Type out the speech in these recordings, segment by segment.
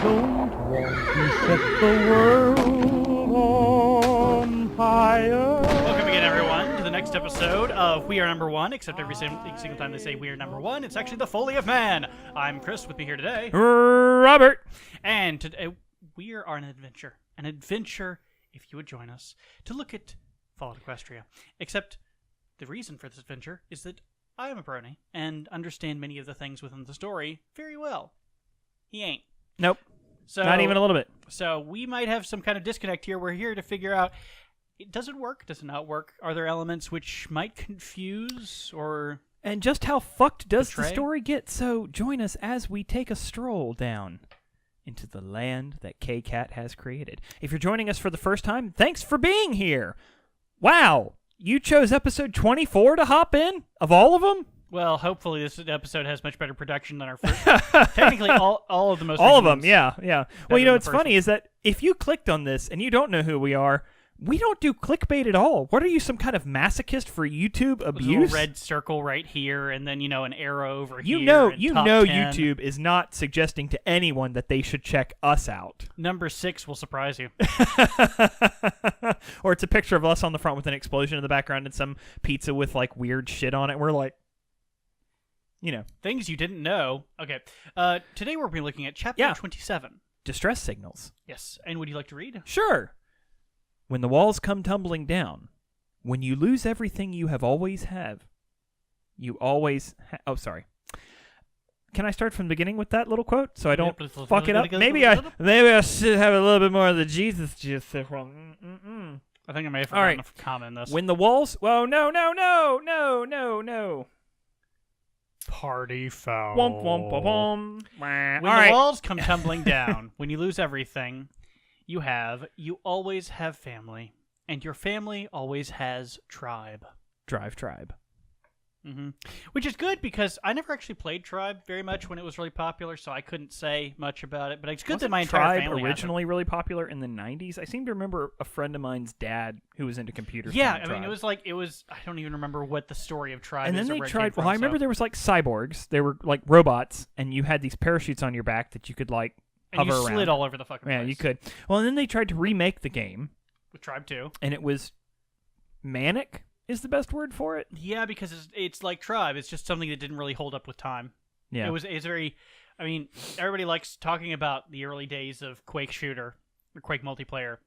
don't want to set the world on fire. Welcome again, everyone, to the next episode of We Are Number One, except every single time they say We Are Number One, it's actually the Foally of Man. I'm Chris, with me here today. Robert. And today we are on an adventure, if you would join us, to look at Fallen Equestria. Except the reason for this adventure is that I am a Brony and understand many of the things within the story very well. He ain't. Nope. So, not even a little bit. So we might have some kind of disconnect here. We're here to figure out, does it work? Does it not work? Are there elements which might confuse or... And just how fucked does betray? The story get? So join us as we take a stroll down into the land that K-Cat has created. If you're joining us for the first time, thanks for being here. Wow. You chose episode 24 to hop in? Of all of them? Well, hopefully this episode has much better production than our first. Technically, all of the most. All of them, yeah. Well, you know, what's funny one. is that if you clicked on this and you don't know who we are, we don't do clickbait at all. What are you, some kind of masochist for YouTube abuse? There's a little red circle right here, and then an arrow over here. You know, top 10. YouTube is not suggesting to anyone that they should check us out. Number 6 will surprise you. Or it's a picture of us on the front with an explosion in the background and some pizza with like weird shit on it. We're like, things you didn't know. Okay, today we'll be looking at chapter 27. Distress signals. Yes, and would you like to read? Sure. When the walls come tumbling down, when you lose everything you have always have, you always oh, sorry. Can I start from the beginning with that little quote so I don't fuck it up? Maybe I should have a little bit more of the Jesus juice. I think I may have forgotten a comment in this. When the walls... Whoa, no. Party foul. Womp, womp, womp, womp. When the walls come tumbling down, when you lose everything you always have family. And your family always has tribe. Tribe. Mm-hmm. Which is good because I never actually played Tribe very much when it was really popular, so I couldn't say much about it. But it's good that my entire family originally really popular in the 90s? I seem to remember a friend of mine's dad who was into computers. Yeah, I mean, it was I don't even remember what the story of Tribe is. And then they tried, from, I remember there was like cyborgs. They were like robots, and you had these parachutes on your back that you could like hover around. And you slid all over the fucking place. Yeah, you could. Well, and then they tried to remake the game. With Tribe 2. And it was manic is the best word for it. Yeah, because it's like Tribe. It's just something that didn't really hold up with time. Yeah. It's very... I mean, everybody likes talking about the early days of Quake shooter, or Quake multiplayer.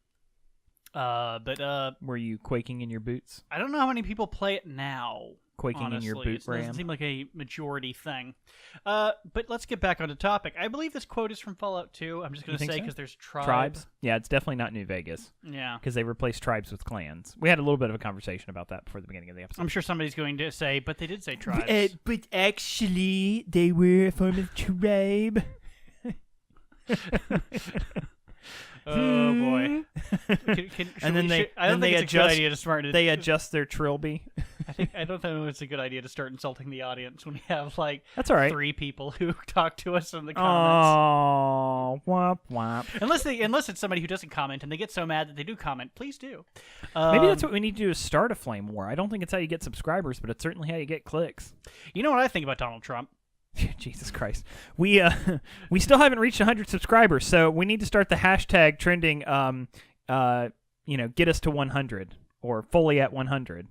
But were you quaking in your boots? I don't know how many people play it now. Quaking honestly. in your boot ram. It doesn't seem like a majority thing. But let's get back on the topic. I believe this quote is from Fallout 2. I'm just going to say because there's tribes. Yeah, it's definitely not New Vegas. Yeah. Because they replaced tribes with clans. We had a little bit of a conversation about that before the beginning of the episode. I'm sure somebody's going to say, but they did say tribes. But actually, they were a form of tribe. Oh boy! And then I don't think it's a good idea to start. They adjust their trilby. I don't think it's a good idea to start insulting the audience when we have that's all right. 3 people who talk to us in the comments. Oh, womp womp. Unless it's somebody who doesn't comment and they get so mad that they do comment, please do. Maybe that's what we need to do: is start a flame war. I don't think it's how you get subscribers, but it's certainly how you get clicks. You know what I think about Donald Trump? Jesus Christ. We still haven't reached 100 subscribers, so we need to start the hashtag trending, get us to 100 or fully at 100.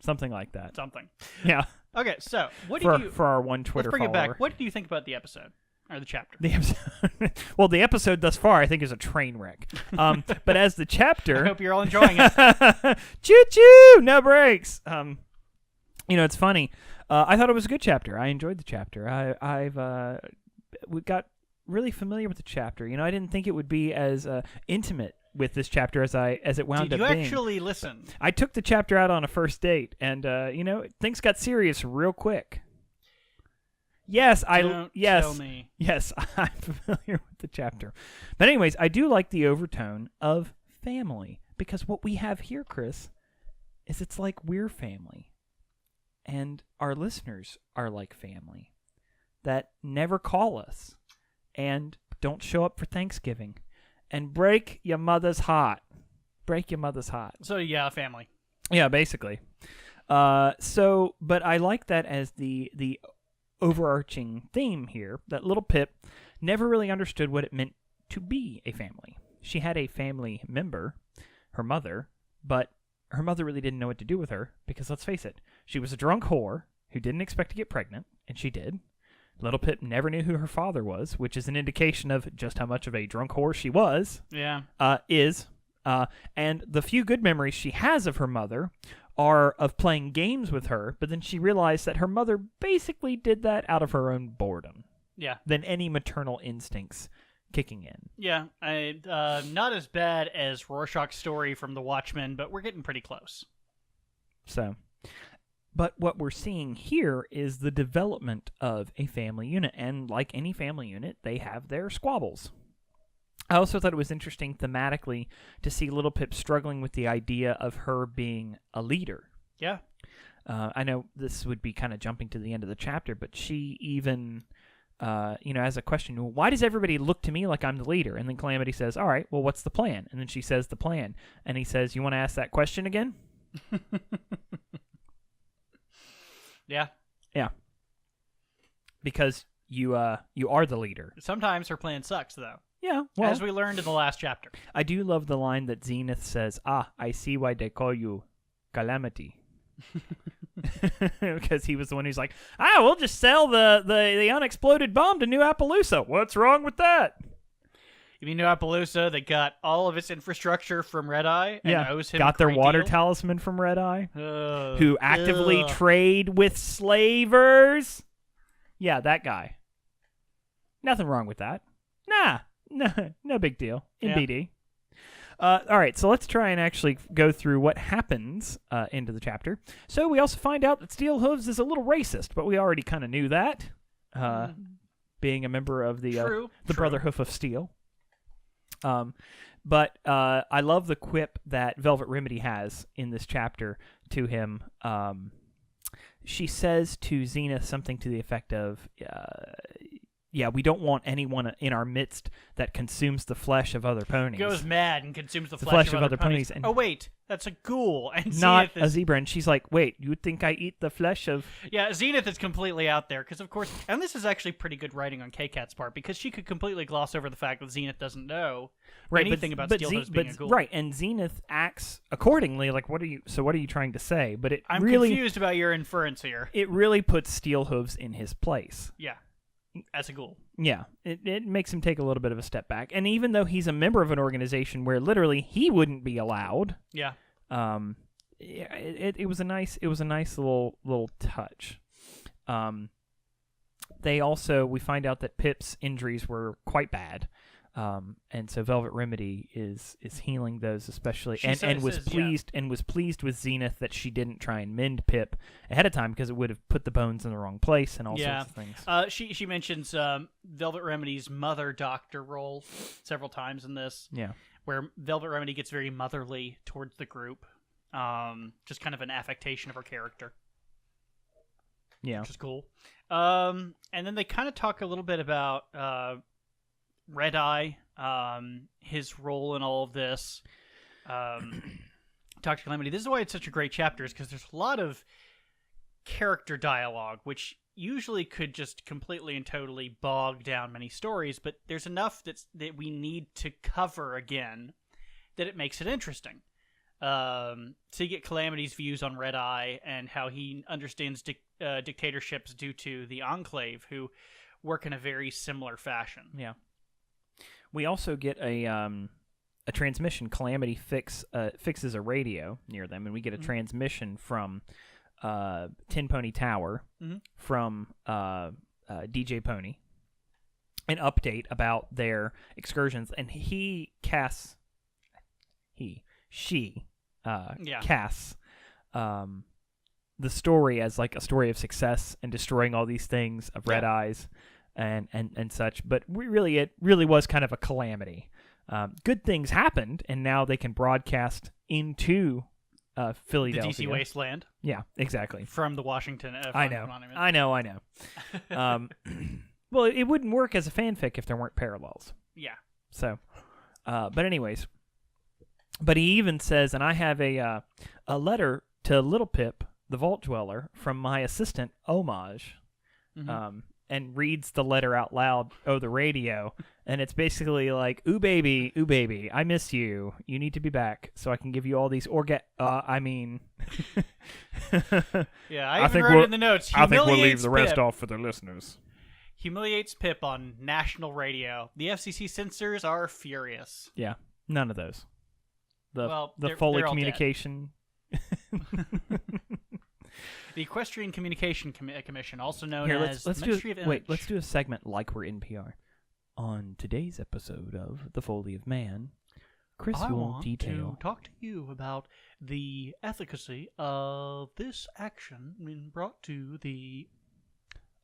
Something like that. Something. Yeah. Okay, so what for our one Twitter follower. Let's bring follower. it back. What do you think about the episode? Or the chapter? The episode. Well, the episode thus far, I think, is a train wreck. But as the chapter... I hope you're all enjoying it. Choo-choo! No brakes! It's funny. I thought it was a good chapter. I enjoyed the chapter. We got really familiar with the chapter. I didn't think it would be as intimate with this chapter as it wound up being. Did you actually listen? I took the chapter out on a first date, and things got serious real quick. Yes, tell me. Yes, I'm familiar with the chapter. But anyways, I do like the overtone of family, because what we have here, Chris, is it's like we're family. And our listeners are like family that never call us and don't show up for Thanksgiving and break your mother's heart. Break your mother's heart. So, yeah, family. Yeah, basically. But I like that as the overarching theme here, that little Pip never really understood what it meant to be a family. She had a family member, her mother, but her mother really didn't know what to do with her because, let's face it, she was a drunk whore who didn't expect to get pregnant, and she did. Little Pip never knew who her father was, which is an indication of just how much of a drunk whore she was. Yeah. And the few good memories she has of her mother are of playing games with her, but then she realized that her mother basically did that out of her own boredom. Yeah. Than any maternal instincts kicking in. Yeah. Not as bad as Rorschach's story from The Watchmen, but we're getting pretty close. So, but what we're seeing here is the development of a family unit, and like any family unit, they have their squabbles. I also thought it was interesting thematically to see Little Pip struggling with the idea of her being a leader. Yeah. I know this would be kind of jumping to the end of the chapter, but she even, has a question, well, why does everybody look to me like I'm the leader? And then Calamity says, all right, well, what's the plan? And then she says the plan. And he says, you want to ask that question again? Yeah. Yeah. Because you are the leader. Sometimes her plan sucks, though. Yeah, well, as we learned in the last chapter. I do love the line that Zenith says, I see why they call you Calamity. Because he was the one who's like, we'll just sell the unexploded bomb to New Appaloosa. What's wrong with that? You mean New Appaloosa that got all of its infrastructure from Red Eye and owes him got a their great water deal? talisman from Red Eye, who actively trade with slavers. Yeah, that guy. Nothing wrong with that. Nah. No big deal in BD. All right, so let's try and actually go through what happens into the chapter. So we also find out that Steel Hooves is a little racist, but we already kind of knew that, being a member of the Brotherhood of Steel. But I love the quip that Velvet Remedy has in this chapter to him. She says to Zenith something to the effect of, we don't want anyone in our midst that consumes the flesh of other ponies. Goes mad and consumes the flesh of other ponies. And oh, wait, that's a ghoul. And not Zenith a zebra. And she's like, wait, you think I eat the flesh of... Yeah, Zenith is completely out there, because of course... And this is actually pretty good writing on K-Cat's part, because she could completely gloss over the fact that Zenith doesn't know anything about Steel Hooves being a ghoul. Right, and Zenith acts accordingly, like, what are you trying to say? But I'm confused about your inference here. It really puts Steel Hooves in his place. Yeah. As a ghoul. Yeah, it makes him take a little bit of a step back. And even though he's a member of an organization where literally he wouldn't be allowed, it was a nice little touch. We find out that Pip's injuries were quite bad. And so Velvet Remedy is healing those especially, and was pleased with Zenith that she didn't try and mend Pip ahead of time because it would have put the bones in the wrong place and all sorts of things. She mentions Velvet Remedy's mother doctor role several times in this. Yeah, where Velvet Remedy gets very motherly towards the group, just kind of an affectation of her character. Yeah, which is cool. And then they kind of talk a little bit about. Red Eye, his role in all of this. Talk to Calamity. This is why it's such a great chapter, is because there's a lot of character dialogue, which usually could just completely and totally bog down many stories, but there's enough that we need to cover again that it makes it interesting. So you get Calamity's views on Red Eye and how he understands dictatorships due to the Enclave, who work in a very similar fashion. Yeah. We also get a transmission. Calamity fixes a radio near them, and we get a transmission from Tin Pony Tower from DJ Pony, an update about their excursions, and she casts the story as like a story of success and destroying all these things of Red Eyes. And such, but it really was kind of a calamity. Good things happened, and now they can broadcast into Philadelphia. The DC wasteland. Yeah, exactly. From the Washington. I know. Well, it wouldn't work as a fanfic if there weren't parallels. Yeah. So, but anyways, but he even says, and I have a letter to Little Pip, the Vault Dweller, from my assistant Homage. and reads the letter out loud over the radio, and it's basically like, ooh baby, I miss you. You need to be back so I can give you all these Yeah, I I even think wrote in the notes. I think we'll leave humiliates the rest Pip. off for the listeners. Humiliates Pip on national radio. The FCC censors are furious. Yeah, none of those. The They're Foally all communication. The Equestrian Communication Commission, also known Here, as let's Ministry do of Image. let's do a segment like we're NPR. On today's episode of The Foally of Man, Chris I will want detail. to talk to you about the efficacy of this action when brought to the...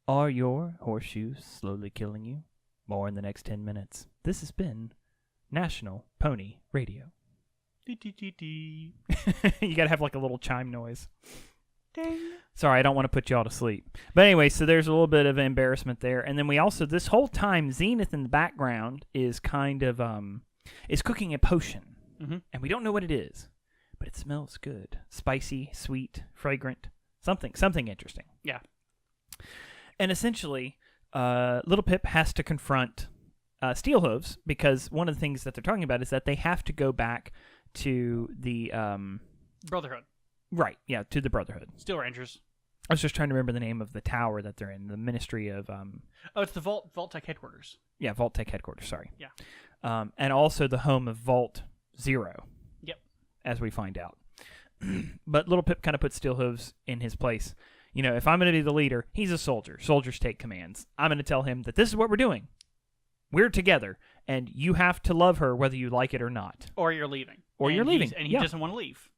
Are your horseshoes slowly killing you? More in the next 10 minutes. This has been National Pony Radio. Dee-dee-dee-dee. You gotta have like a little chime noise. Ding. Sorry, I don't want to put you all to sleep. But anyway, so there's a little bit of embarrassment there. And then we also, this whole time, Zenith in the background is kind of, is cooking a potion. Mm-hmm. And we don't know what it is. But it smells good. Spicy, sweet, fragrant. Something interesting. Yeah. And essentially, Little Pip has to confront Steelhooves, because one of the things that they're talking about is that they have to go back to the... Brotherhood. Right, yeah, to the Brotherhood. Steel Rangers. I was just trying to remember the name of the tower that they're in, the Ministry of... Oh, it's the Vault Tech headquarters. Yeah, Vault Tech headquarters, sorry. Yeah. And also the home of Vault Zero. Yep. As we find out. But Little Pip kind of puts Steelhooves in his place. You know, if I'm going to be the leader, he's a soldier. Soldiers take commands. I'm going to tell him that this is what we're doing. We're together, and you have to love her whether you like it or not. Or you're leaving. Or you're leaving. And he doesn't want to leave.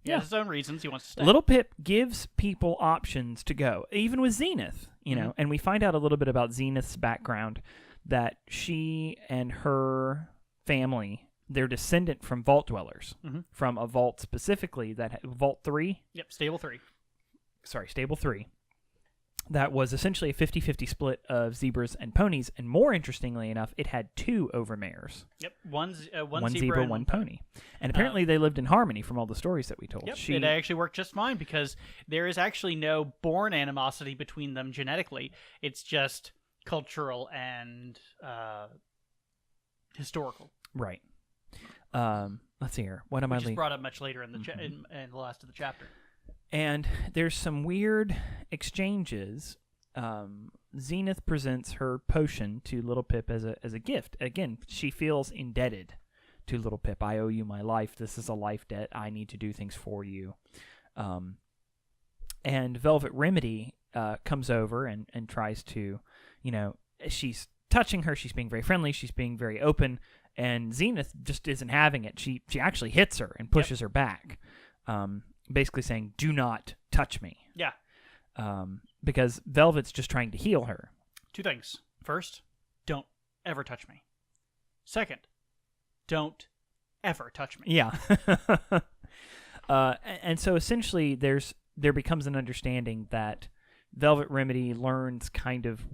He has his own reasons. He wants to stay. Little Pip gives people options to go, even with Zenith, you know, and we find out a little bit about Zenith's background, that she and her family, they're descendant from vault dwellers, from a vault specifically, Vault 3? Yep, Stable 3. Sorry, Stable 3. That was essentially a 50-50 split of zebras and ponies, and more interestingly enough, it had 2 overmares. Yep, one zebra, and one pony. And apparently they lived in harmony from all the stories that we told. Yep, it actually worked just fine because there is actually no born animosity between them genetically. It's just cultural and historical. Right. Let's see here. What am I? Which is brought up much later in the in the last of the chapter. And there's some weird exchanges. Zenith presents her potion to Little Pip as a gift. Again, she feels indebted to Little Pip. I owe you my life. This is a life debt. I need to do things for you. And Velvet Remedy comes over and tries to, you know, she's touching her. She's being very friendly. She's being very open. And Zenith just isn't having it. She actually hits her and pushes her back. Basically saying, do not touch me. Yeah. Because Velvet's just trying to heal her. 2 things. First, don't ever touch me. Second, don't ever touch me. Yeah. And so essentially there becomes an understanding that Velvet Remedy learns kind of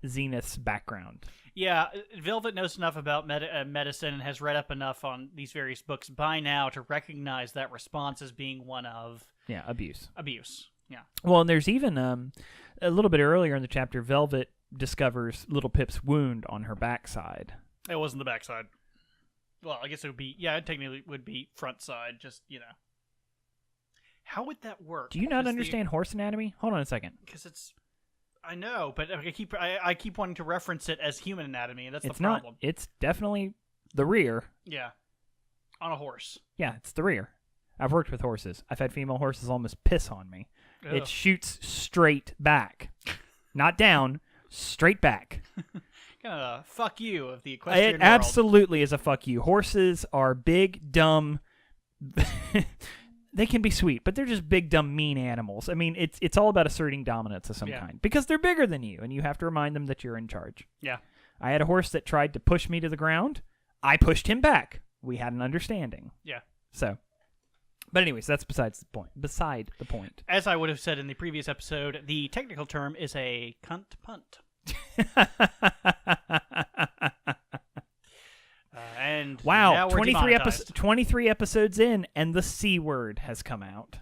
Zenith's background. Yeah, Velvet knows enough about medicine and has read up enough on these various books by now to recognize that response as being one of... Yeah, abuse. Abuse, yeah. Well, and there's even a little bit earlier in the chapter, Velvet discovers Little Pip's wound on her backside. It wasn't the backside. Well, I guess it would be... Yeah, it technically would be front side, just, you know. How would that work? Do you not understand horse anatomy? Hold on a second. Because it's... I know, but I keep wanting to reference it as human anatomy, and that's it's the problem. Not. It's definitely the rear. Yeah. On a horse. Yeah, it's the rear. I've worked with horses. I've had female horses almost piss on me. Ugh. It shoots straight back. Not down, straight back. Kind of a fuck you of the equestrian world. It absolutely is a fuck you. Horses are big, dumb... They can be sweet, but they're just big, dumb, mean animals. I mean, it's all about asserting dominance of some kind. Because they're bigger than you, and you have to remind them that you're in charge. Yeah. I had a horse that tried to push me to the ground. I pushed him back. We had an understanding. Yeah. So, but anyways, that's beside the point. As I would have said in the previous episode, the technical term is a cunt punt. And wow, 23 episodes in, and the C word has come out.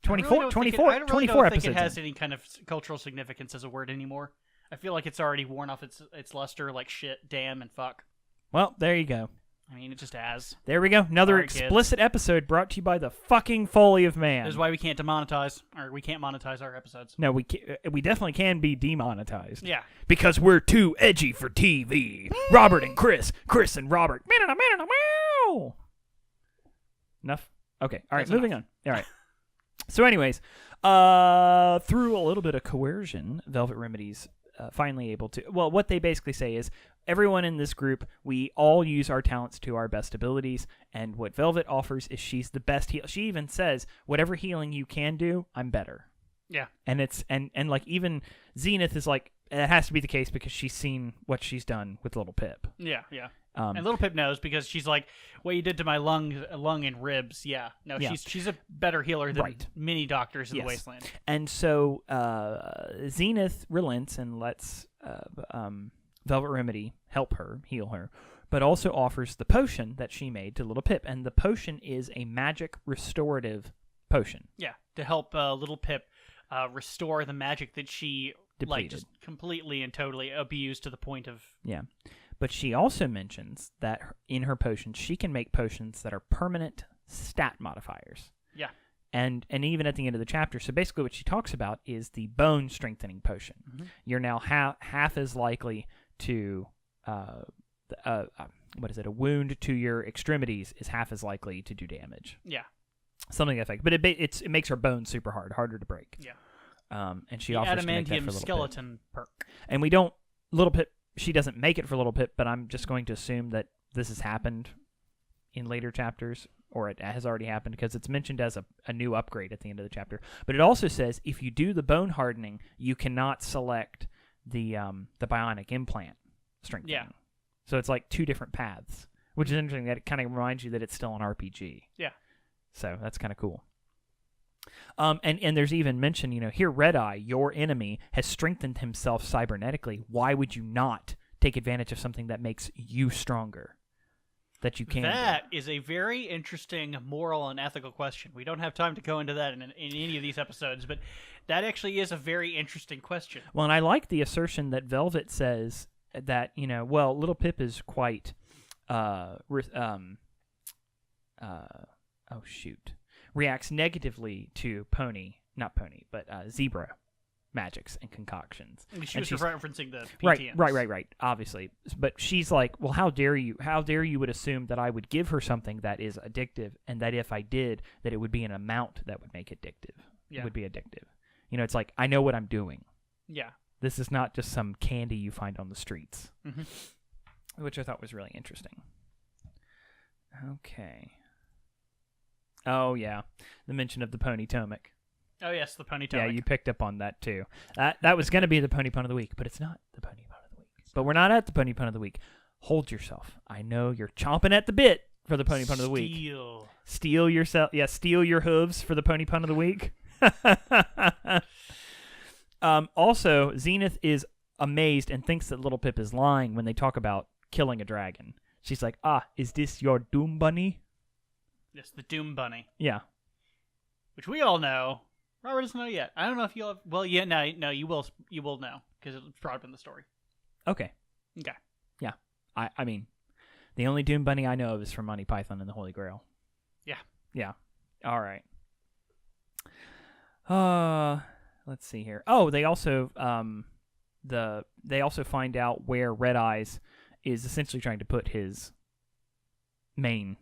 24 I really 24 don't think episodes it has in. any kind of cultural significance as a word anymore. I feel like it's already worn off its luster, like shit, damn, and fuck. Well, there you go. I mean, it just has. There we go. Another All right, kids. explicit episode brought to you by the fucking Foally of Man. This is why we can't monetize our episodes. No, we definitely can be demonetized. Yeah. Because we're too edgy for TV. Robert and Chris and Robert. Meow. Enough? Okay. All right, That's moving on. All right. So anyways, through a little bit of coercion, Velvet Remedies finally able to... Well, what they basically say is, everyone in this group, we all use our talents to our best abilities, and what Velvet offers is she's the best healer. She even says, whatever healing you can do, I'm better. Yeah. And it's and like even Zenith is like, it has to be the case because she's seen what she's done with Little Pip. Yeah. And Little Pip knows because she's like, what you did to my lung and ribs. Yeah. No, Yeah. she's a better healer than Right. many doctors in Yes. the Wasteland. And so Zenith relents and lets Velvet Remedy heal her, but also offers the potion that she made to Little Pip. And the potion is a magic restorative potion. Yeah, to help Little Pip restore the magic that she like just completely and totally abused to the point of... Yeah. But she also mentions that in her potions, she can make potions that are permanent stat modifiers. Yeah. And even at the end of the chapter, so basically what she talks about is the bone strengthening potion. Mm-hmm. You're now half as likely to, a wound to your extremities is half as likely to do damage. Yeah. Something like that. But it makes her bones super harder to break. Yeah. And she the offers to make that adamantium for Little skeleton perk. Pip. And Little Pip, she doesn't make it for Little Pip, but I'm just going to assume that this has happened in later chapters, or it has already happened because it's mentioned as a new upgrade at the end of the chapter. But it also says if you do the bone hardening, you cannot select the bionic implant strengthening. Yeah. So it's like two different paths, which is interesting. That it kind of reminds you that it's still an RPG. Yeah. So that's kind of cool. And there's even mention, here Red Eye, your enemy, has strengthened himself cybernetically. Why would you not take advantage of something that makes you stronger? That you can. That is a very interesting moral and ethical question. We don't have time to go into that in any of these episodes, but that actually is a very interesting question. Well, and I like the assertion that Velvet says that, Little Pip is quite, reacts negatively to zebra magics and concoctions. She was referencing the PTMs. PTMs. Right, obviously. But she's like, well, how dare you would assume that I would give her something that is addictive, and that if I did, that it would be an amount that would make it addictive. Yeah. It would be addictive. It's like, I know what I'm doing. Yeah. This is not just some candy you find on the streets. Mm-hmm. Which I thought was really interesting. Okay. Oh, yeah. The mention of the Pony Tomic. Oh, yes, the Pony Tomic. Yeah, you picked up on that, too. That was going to be the Pony Pun of the Week, but it's not the Pony Pun of the Week. But we're not at the Pony Pun of the Week. Hold yourself. I know you're chomping at the bit for the Pony Pun of the Week. Steal yourself. Yeah, steal your hooves for the Pony Pun of the Week. Also, Zenith is amazed and thinks that Little Pip is lying when they talk about killing a dragon. She's like, is this your Doom Bunny? Yes, the Doom Bunny. Yeah. Which we all know. Robert doesn't know yet. I don't know if you'll have... Well, yeah, no, you will know, because it's brought up in the story. Okay. Yeah. I mean, the only Doom Bunny I know of is from Monty Python and the Holy Grail. Yeah. All right. Let's see here. Oh, they also find out where Red Eyes is essentially trying to put his main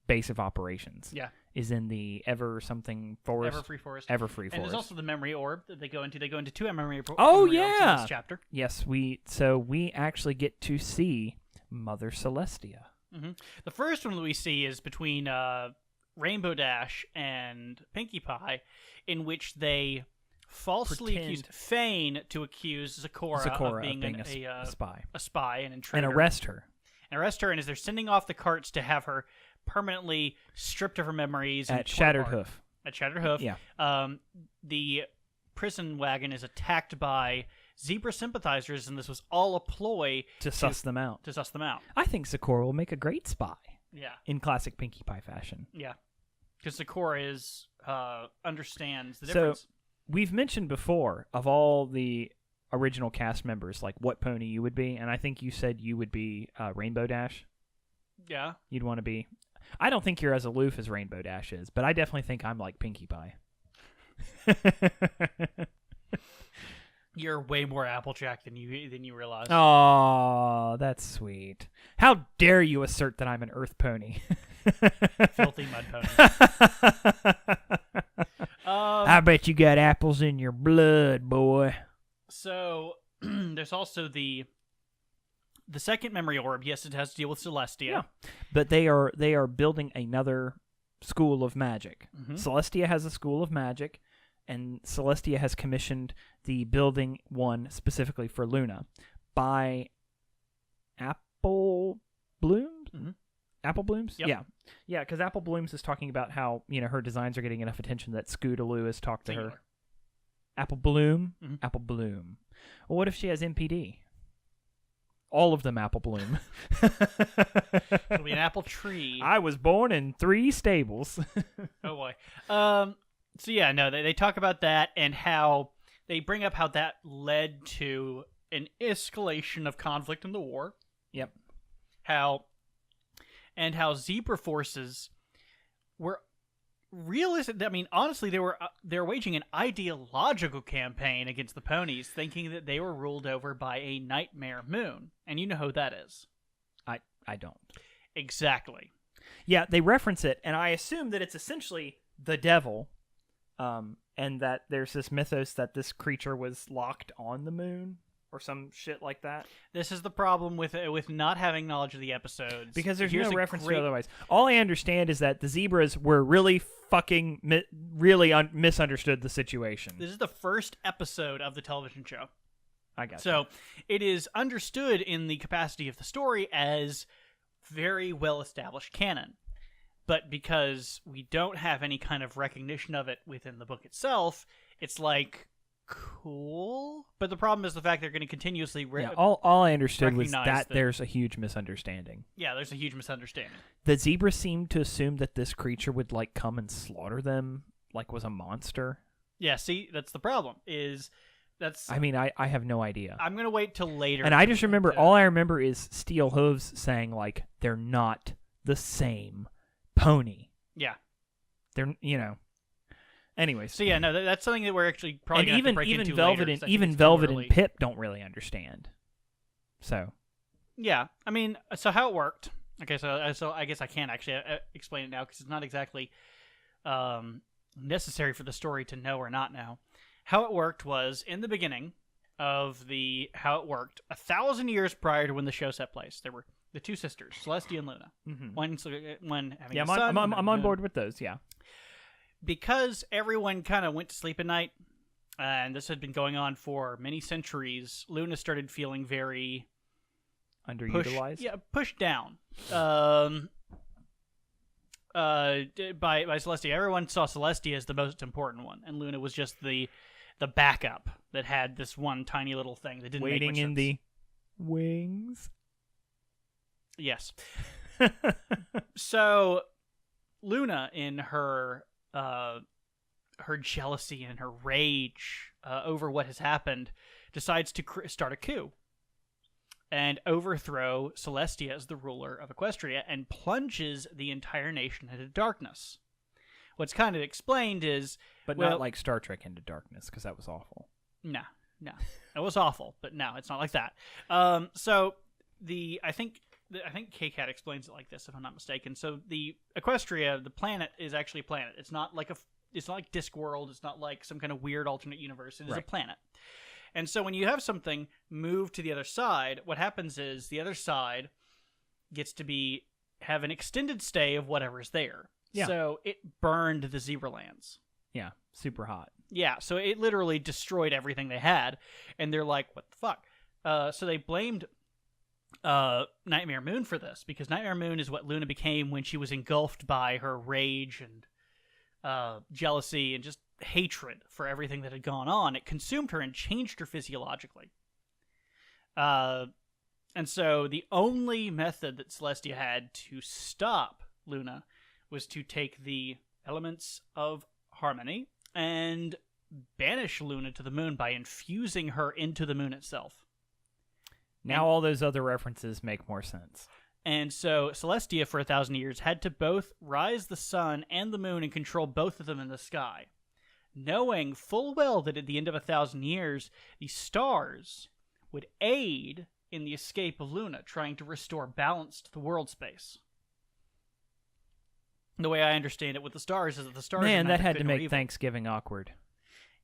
base of operations. Yeah. Is in the Ever-something forest. Everfree Forest. Everfree Forest. And there's also the Memory Orb that they go into. They go into two Memory Orbs in this chapter. Yes, we actually get to see Mother Celestia. Mm-hmm. The first one that we see is between Rainbow Dash and Pinkie Pie, in which they falsely feign to accuse Zecora of being a spy. A spy and intruder. And arrest her. And as they're sending off the carts to have her permanently stripped of her memories. At Shattered Hoof. At Shattered Hoof. Yeah. The prison wagon is attacked by zebra sympathizers, and this was all a ploy to suss them out. I think Zecora will make a great spy. Yeah. In classic Pinkie Pie fashion. Yeah. Because Zecora understands the So- difference. We've mentioned before of all the original cast members, like what pony you would be, and I think you said you would be Rainbow Dash. Yeah. You'd want to be. I don't think you're as aloof as Rainbow Dash is, but I definitely think I'm like Pinkie Pie. You're way more Applejack than you realize. Oh, that's sweet. How dare you assert that I'm an Earth pony? Filthy mud pony. I bet you got apples in your blood, boy. So there's also the second memory orb. Yes, it has to deal with Celestia. Yeah. But they are building another school of magic. Mhm. Celestia has a school of magic, and Celestia has commissioned the building one specifically for Luna by Apple Blooms. Mhm. Apple Blooms? Yep. Yeah, because Apple Blooms is talking about how, her designs are getting enough attention that Scootaloo has talked to her. Singular. Apple Bloom? Mhm. Apple Bloom. Well, what if she has MPD? All of them Apple Bloom. It'll be an apple tree. I was born in 3 stables. Oh boy. So yeah, no, they talk about that and how they bring up how that led to an escalation of conflict in the war. Yep. How zebra forces were realistic. I mean, honestly, they were waging an ideological campaign against the ponies, thinking that they were ruled over by a nightmare moon, and you know who that is. I don't. Exactly. Yeah, they reference it, and I assume that it's essentially the devil, and that there's this mythos that this creature was locked on the moon or some shit like that. This is the problem with not having knowledge of the episodes. Because there's Here's no a reference great- to it otherwise. All I understand is that the zebras were really fucking misunderstood the situation. This is the first episode of the television show. I got So it is understood in the capacity of the story as very well-established canon. But because we don't have any kind of recognition of it within the book itself, it's like, cool. But the problem is the fact they're going to continuously... Yeah, all I understood was recognize that there's a huge misunderstanding. Yeah, there's a huge misunderstanding. The zebras seemed to assume that this creature would like come and slaughter them, like was a monster. Yeah, see, that's the problem. I mean, I have no idea. I'm going to wait till later. And I just remember, to- all I remember is Steel Hooves saying, like, they're not the same pony. Yeah. They're, Anyways. So yeah, no, that's something that we're actually probably And going to have to break even into Velvet later, and 'cause I think even it's too Velvet early. and Pip don't really understand. So Yeah, I mean, so how it worked. Okay, so I guess I can't actually explain it now because it's not exactly necessary for the story to know or not know. How it worked was in the beginning of how it worked 1,000 years prior to when the show set place. There were the two sisters, Celestia and Luna. One having yeah, a son, I'm one on having board with those. Yeah. because everyone kind of went to sleep at night, and this had been going on for many centuries. Luna started feeling very Underutilized. pushed down. By Celestia. Everyone saw Celestia as the most important one, and Luna was just the backup that had this one tiny little thing that didn't Waiting make much in sense. the wings. Yes. So Luna, in her jealousy and her rage over what has happened, decides to start a coup and overthrow Celestia as the ruler of Equestria and plunges the entire nation into darkness. What's kind of explained is... But well, not like Star Trek Into Darkness, because that was awful. No. It was awful, but no, it's not like that. So I think K-Cat explains it like this, if I'm not mistaken. So the Equestria, the planet, is actually a planet. It's not like Discworld. It's not like some kind of weird alternate universe. It is a planet. And so when you have something move to the other side, what happens is the other side gets to have an extended stay of whatever's there. Yeah. So it burned the Zebralands. Yeah, super hot. Yeah, so it literally destroyed everything they had, and they're like, what the fuck? So they blamed Nightmare Moon for this, because Nightmare Moon is what Luna became when she was engulfed by her rage and jealousy and just hatred for everything that had gone on. It consumed her and changed her physiologically. And so the only method that Celestia had to stop Luna was to take the elements of harmony and banish Luna to the moon by infusing her into the moon itself. Now all those other references make more sense. And so Celestia, for 1,000 years, had to both rise the sun and the moon and control both of them in the sky, knowing full well that at the end of 1,000 years, the stars would aid in the escape of Luna, trying to restore balance to the world space. The way I understand it with the stars is that the stars... Man, that had to make Thanksgiving awkward.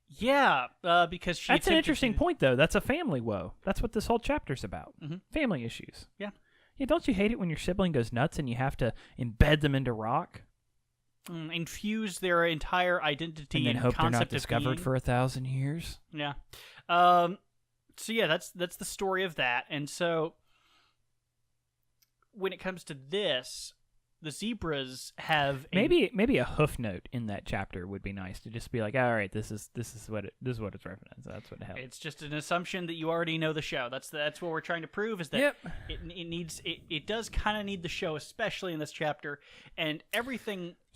Yeah, because she... That's an interesting point, though. That's a family woe. That's what this whole chapter's about. Mm-hmm. Family issues. Yeah. Yeah, don't you hate it when your sibling goes nuts and you have to embed them into rock? Infuse their entire identity and then hope they're not discovered being. for 1,000 years? Yeah. So yeah, that's the story of that. And so when it comes to this, the zebras have maybe a hoof note in that chapter would be nice to just be like, all right, this is what it's referenced. That's what helps. It's just an assumption that you already know the show. That's what we're trying to prove is that it does kind of need the show, especially in this chapter, and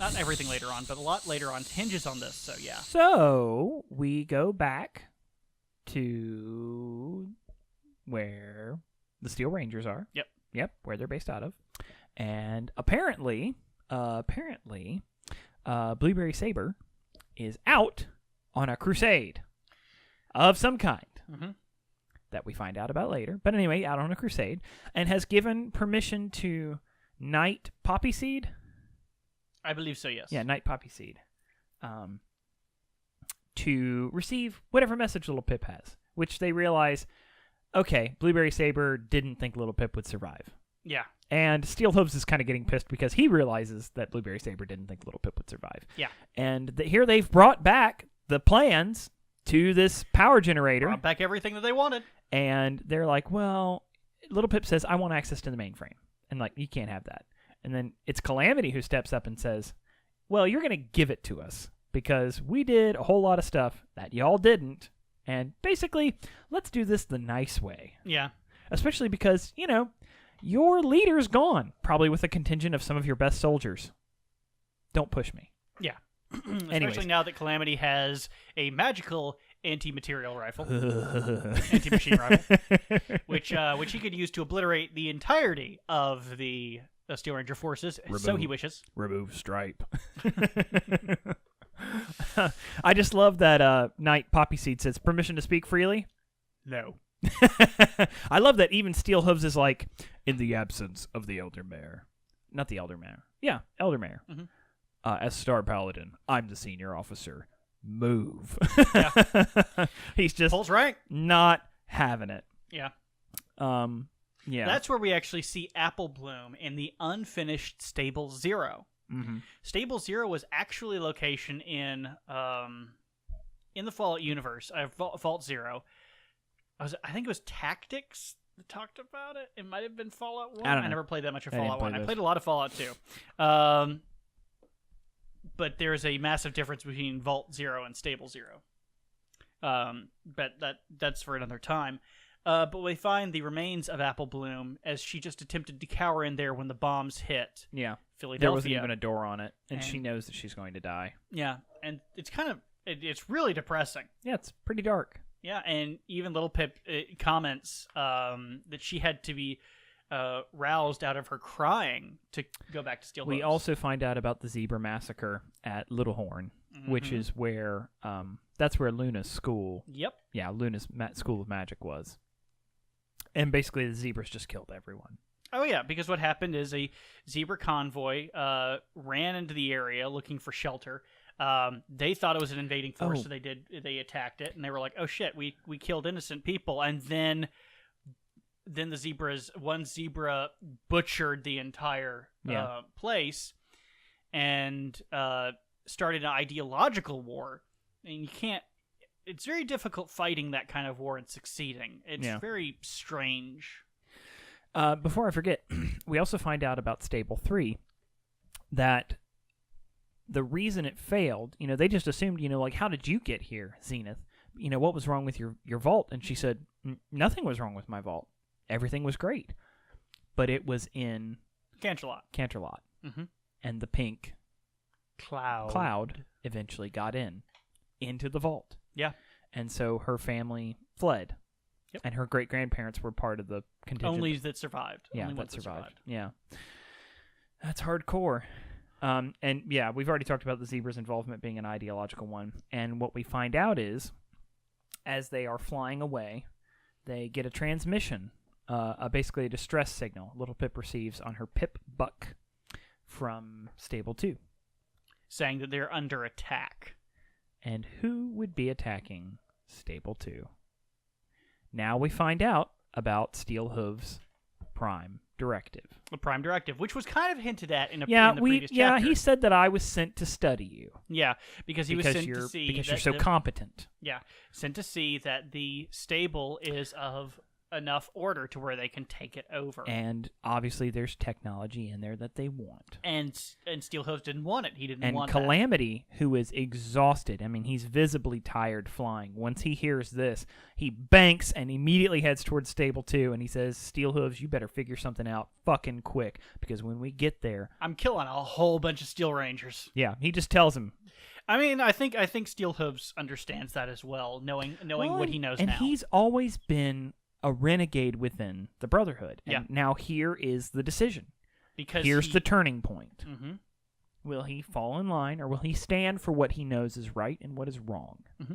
not everything later on, but a lot later on hinges on this. So yeah. So we go back to where the Steel Rangers are. Yep, where they're based out of. And apparently, Blueberry Saber is out on a crusade of some kind that we find out about later. But anyway, out on a crusade, and has given permission to Night Poppy Seed. I believe so, yes. Yeah, Night Poppy Seed. To receive whatever message Little Pip has, which they realize, okay, Blueberry Saber didn't think Little Pip would survive. Yeah. And Steel Hooves is kind of getting pissed because he realizes that Blueberry Saber didn't think Little Pip would survive. Yeah. And here they've brought back the plans to this power generator. Brought back everything that they wanted. And they're like, well, Little Pip says, I want access to the mainframe. And like, you can't have that. And then it's Calamity who steps up and says, well, you're going to give it to us because we did a whole lot of stuff that y'all didn't. And basically, let's do this the nice way. Yeah. Especially because, your leader's gone, probably with a contingent of some of your best soldiers. Don't push me. Yeah. Especially now that Calamity has a magical anti-material rifle. Anti-machine rifle. which he could use to obliterate the entirety of the Steel Ranger forces, so he wishes. Remove Stripe. I just love that Night Poppy Seed says, permission to speak freely? No. I love that even Steel Hooves is like, in the absence of the Elder Mayor. Not the Elder Mayor. Yeah, Elder Mayor. Mm-hmm. As Star Paladin, I'm the senior officer. Move. Yeah. He's just pulls rank. Not having it. Yeah. Yeah. That's where we actually see Apple Bloom in the unfinished Stable Zero. Mm-hmm. Stable Zero was actually a location in the Fallout universe, Vault Zero. I think it was Tactics that talked about it. It might have been Fallout 1. I never played that much of Fallout 1. I played a lot of Fallout 2. But there's a massive difference between Vault Zero and Stable Zero. But that's for another time. But we find the remains of Apple Bloom as she just attempted to cower in there when the bombs hit Philadelphia. There wasn't even a door on it, and she knows that she's going to die. Yeah, and it's it's really depressing. Yeah, it's pretty dark. Yeah, and even Little Pip comments that she had to be roused out of her crying to go back to Steel Hooves. We also find out about the zebra massacre at Little Horn, which is where that's where Luna's school. Yep. Yeah, Luna's school of magic was, and basically the zebras just killed everyone. Oh yeah, because what happened is a zebra convoy ran into the area looking for shelter. They thought it was an invading force, so they attacked it, and they were like, "Oh shit, we killed innocent people." And then one zebra butchered the entire place, and started an ideological war. And you can't. It's very difficult fighting that kind of war and succeeding. It's very strange. Before I forget, we also find out about Stable 3 that the reason it failed, they just assumed, like, how did you get here, Zenith? What was wrong with your vault? And she said, nothing was wrong with my vault. Everything was great. But it was in Canterlot. Mm-hmm. And the pink Cloud eventually got into the vault. Yeah. And so her family fled. Yep. And her great-grandparents were part of the contingent. Only that survived. Yeah, Only that ones survived. Yeah. That's hardcore. And yeah, we've already talked about the zebra's involvement being an ideological one. And what we find out is, as they are flying away, they get a transmission, basically a distress signal Little Pip receives on her Pip Buck from Stable 2. Saying that they're under attack. And who would be attacking Stable 2? Now we find out about Steelhooves' Prime Directive. The Prime Directive, which was kind of hinted at in the previous chapter. Yeah, he said that I was sent to study you. Yeah, because was sent to see... Because you're so competent. Yeah, sent to see that the stable is of enough order to where they can take it over. And obviously there's technology in there that they want. And Steelhooves didn't want it. He didn't want Calamity, who is exhausted, I mean, he's visibly tired flying. Once he hears this, he banks and immediately heads towards Stable 2, and he says, Steelhooves, you better figure something out fucking quick, because when we get there... I'm killing a whole bunch of Steel Rangers. Yeah, he just tells him. I mean, I think Steelhooves understands that as well, knowing what he knows now. And he's always been a renegade within the Brotherhood. And now here is the decision. Because here's the turning point. Mm-hmm. Will he fall in line, or will he stand for what he knows is right and what is wrong? Mm-hmm.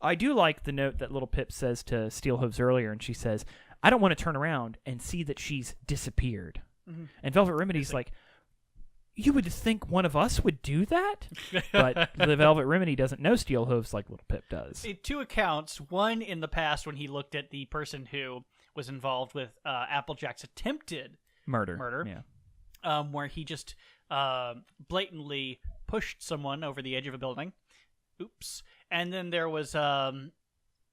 I do like the note that Little Pip says to Steelhooves earlier, and she says, I don't want to turn around and see that she's disappeared. Mm-hmm. And Velvet Remedy's like, you would think one of us would do that? But the Velvet Remedy doesn't know Steelhooves like Little Pip does. Two accounts. One in the past when he looked at the person who was involved with Applejack's attempted murder. Yeah. Where he just blatantly pushed someone over the edge of a building. Oops. And then there was and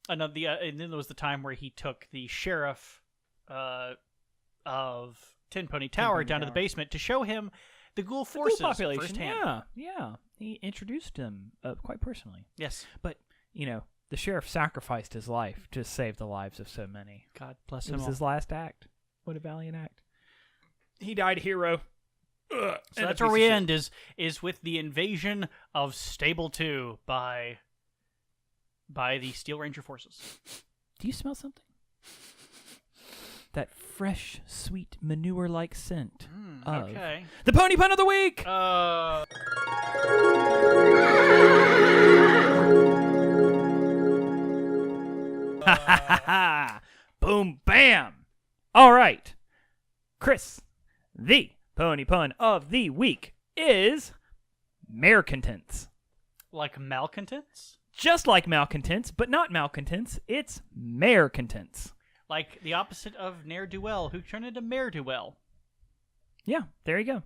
then there was the time where he took the sheriff of Tin Pony Tower down to the basement to show him the ghoul forces population firsthand. Yeah. He introduced him quite personally. Yes. But, the sheriff sacrificed his life to save the lives of so many. God bless him. It was his last act. What a valiant act. He died a hero. So that's where we end, is with the invasion of Stable 2 by the Steel Ranger forces. Do you smell something? That fresh, sweet, manure-like scent of the Pony Pun of the Week! Boom, bam! All right. Chris, the Pony Pun of the Week is malcontents. Like malcontents? Just like malcontents, but not malcontents. It's malcontents. Like the opposite of ne'er-do-well, who turned into mare-do-well. Yeah, there you go.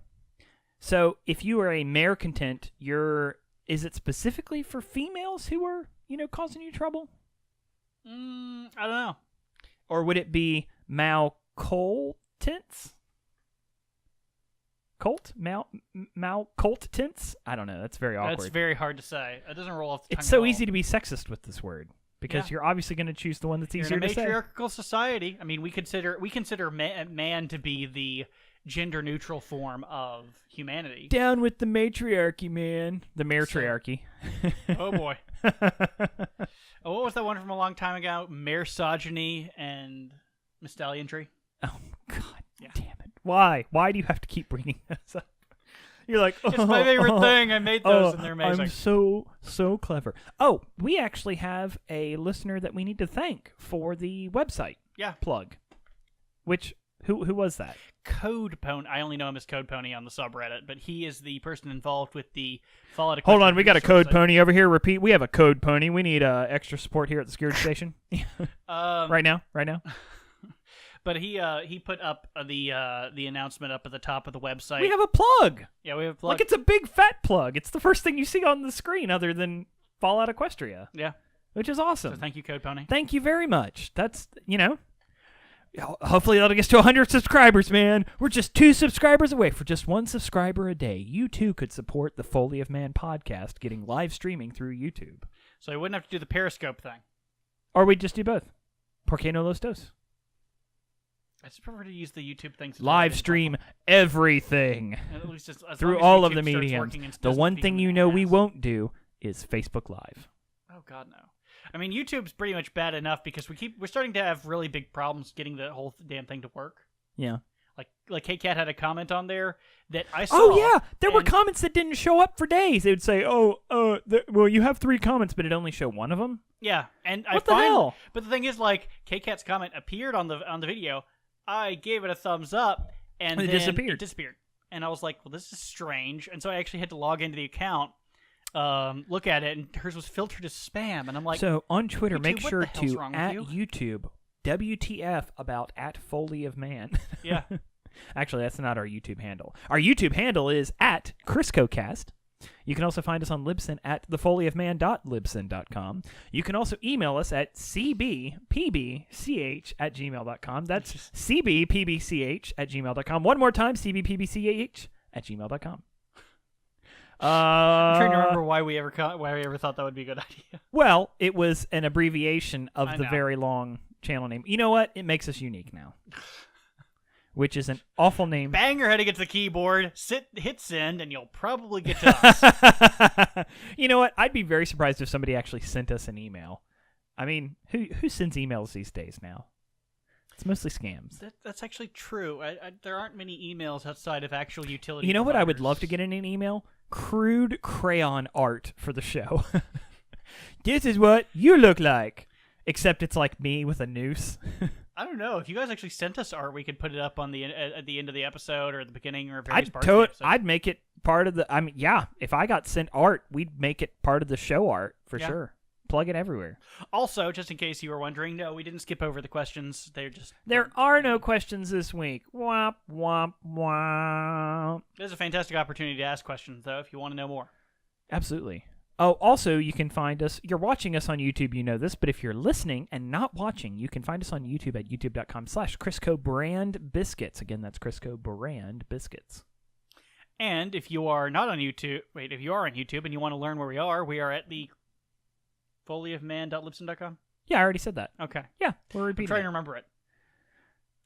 So if you are a malcontent, is it specifically for females who are, causing you trouble? I don't know. Or would it be malcoltents? Malcoltents? I don't know. That's very awkward. That's very hard to say. It doesn't roll off the tongue. It's so easy to be sexist with this word. Because you're obviously going to choose the one that's easier to say. In a matriarchal society, I mean, we consider man to be the gender-neutral form of humanity. Down with the matriarchy, man. The matriarchy. Oh, boy. What was that one from a long time ago? Maresogyny and mistalliantry? Oh, God damn it. Why? Why do you have to keep bringing this up? You're like, it's my favorite thing. I made those and they're amazing. I'm so clever. Oh, we actually have a listener that we need to thank for the website plug. Who was that? Code Pony. I only know him as Code Pony on the subreddit, but he is the person involved with the Foally. Hold on, we got a Code Pony over here. Repeat, we have a Code Pony. We need extra support here at the Scourge Station. Right now. But he put up the announcement up at the top of the website. We have a plug. Yeah, we have a plug. Like it's a big fat plug. It's the first thing you see on the screen other than Fallout Equestria. Yeah. Which is awesome. So thank you, Code Pony. Thank you very much. That's, hopefully that'll get us to 100 subscribers, man. We're just 2 subscribers away. For just 1 subscriber a day, you too could support the Foally of Man podcast getting live streaming through YouTube. So you wouldn't have to do the Periscope thing. Or we'd just do both. Por qué no los dos? I just prefer to use the YouTube things. Live stream everything at least as through long as all of YouTube the starts mediums. working and The doesn't one become thing an you know we ass. won't do is Facebook Live. Oh God, no. I mean, YouTube's pretty much bad enough because we're starting to have really big problems getting the whole damn thing to work. Yeah. Like K-Cat had a comment on there that I saw. Oh yeah, there were and- comments that didn't show up for days. They would say, well, you have 3 comments, but it only showed one of them. Yeah, and What the hell? But the thing is, like, K-Cat's comment appeared on the video. I gave it a thumbs up, and It then disappeared. It disappeared, and I was like, well, this is strange. And so I actually had to log into the account, look at it, and hers was filtered as spam. And I'm like, So on Twitter, YouTube, make what sure the hell's to wrong with at you? YouTube WTF about at Foally of Man. yeah. Actually, that's not our YouTube handle. Our YouTube handle is at CriscoCast. You can also find us on Libsyn at thefollyofman.libsyn.com. You can also email us at cbpbch@gmail.com. That's cbpbch@gmail.com. One more time, cbpbch@gmail.com. I'm trying to remember why we ever thought that would be a good idea. Well, it was an abbreviation of I the know. very long channel name. You know what? It makes us unique now. Which is an awful name. Bang your head against the keyboard, hit send, and you'll probably get to us. You know what? I'd be very surprised if somebody actually sent us an email. I mean, who sends emails these days now? It's mostly scams. That's actually true. There aren't many emails outside of actual utility. You know what I would providers. love to get in an email? Crude crayon art for the show. This is what you look like. Except it's like me with a noose. I don't know. If you guys actually sent us art, we could put it up on at the end of the episode or at the beginning or various parts of the episode. I'd make it part of the... I mean, yeah, if I got sent art, we'd make it part of the show art, for sure. Plug it everywhere. Also, just in case you were wondering, no, we didn't skip over the questions. There are no questions this week. Womp, womp, womp. There's a fantastic opportunity to ask questions, though, if you want to know more. Absolutely. Oh, also, you can find us... You're watching us on YouTube, you know this, but if you're listening and not watching, you can find us on YouTube at youtube.com/Crisco Brand Biscuits. Again, that's Crisco Brand Biscuits. And if you are not on YouTube... Wait, if you are on YouTube and you want to learn where we are at the follyofman.libsyn.com? Yeah, I already said that. Okay. Yeah, we're I'm repeating trying it. to remember it.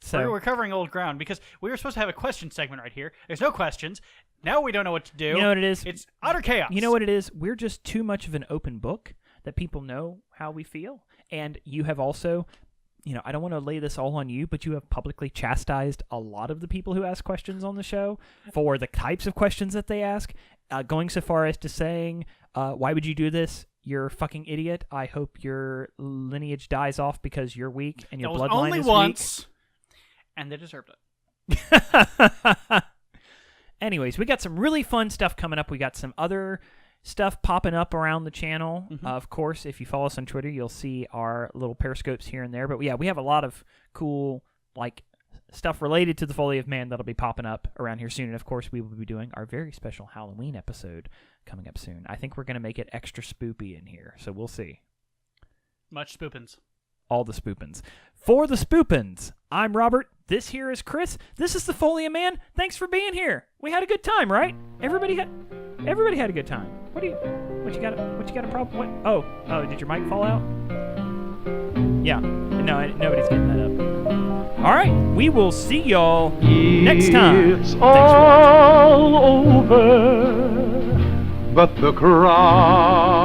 So, We're covering old ground because we were supposed to have a question segment right here. There's no questions. Now we don't know what to do. you know what it is? It's utter chaos. You know what it is? We're just too much of an open book that people know how we feel. And you have also, I don't want to lay this all on you, but you have publicly chastised a lot of the people who ask questions on the show for the types of questions that they ask, going so far as to saying, why would you do this? You're a fucking idiot. I hope your lineage dies off because you're weak and your That was bloodline only is once, and they deserved it. weak. Anyways, we got some really fun stuff coming up. We got some other stuff popping up around the channel. Mm-hmm. Of course, if you follow us on Twitter, you'll see our little periscopes here and there. But yeah, we have a lot of cool stuff related to the Folly of Man that'll be popping up around here soon. And of course, we will be doing our very special Halloween episode coming up soon. I think we're going to make it extra spoopy in here, so we'll see. Much spoopins. All the spoopins. For the spoopins, I'm Robert. This here is Chris. This is the Folly of Man. Thanks for being here. We had a good time, right? Everybody had a good time. What you got a problem? What? Oh, did your mic fall out? Yeah. No, nobody's getting that up. All right. We will see y'all next time. It's all over, but the crowd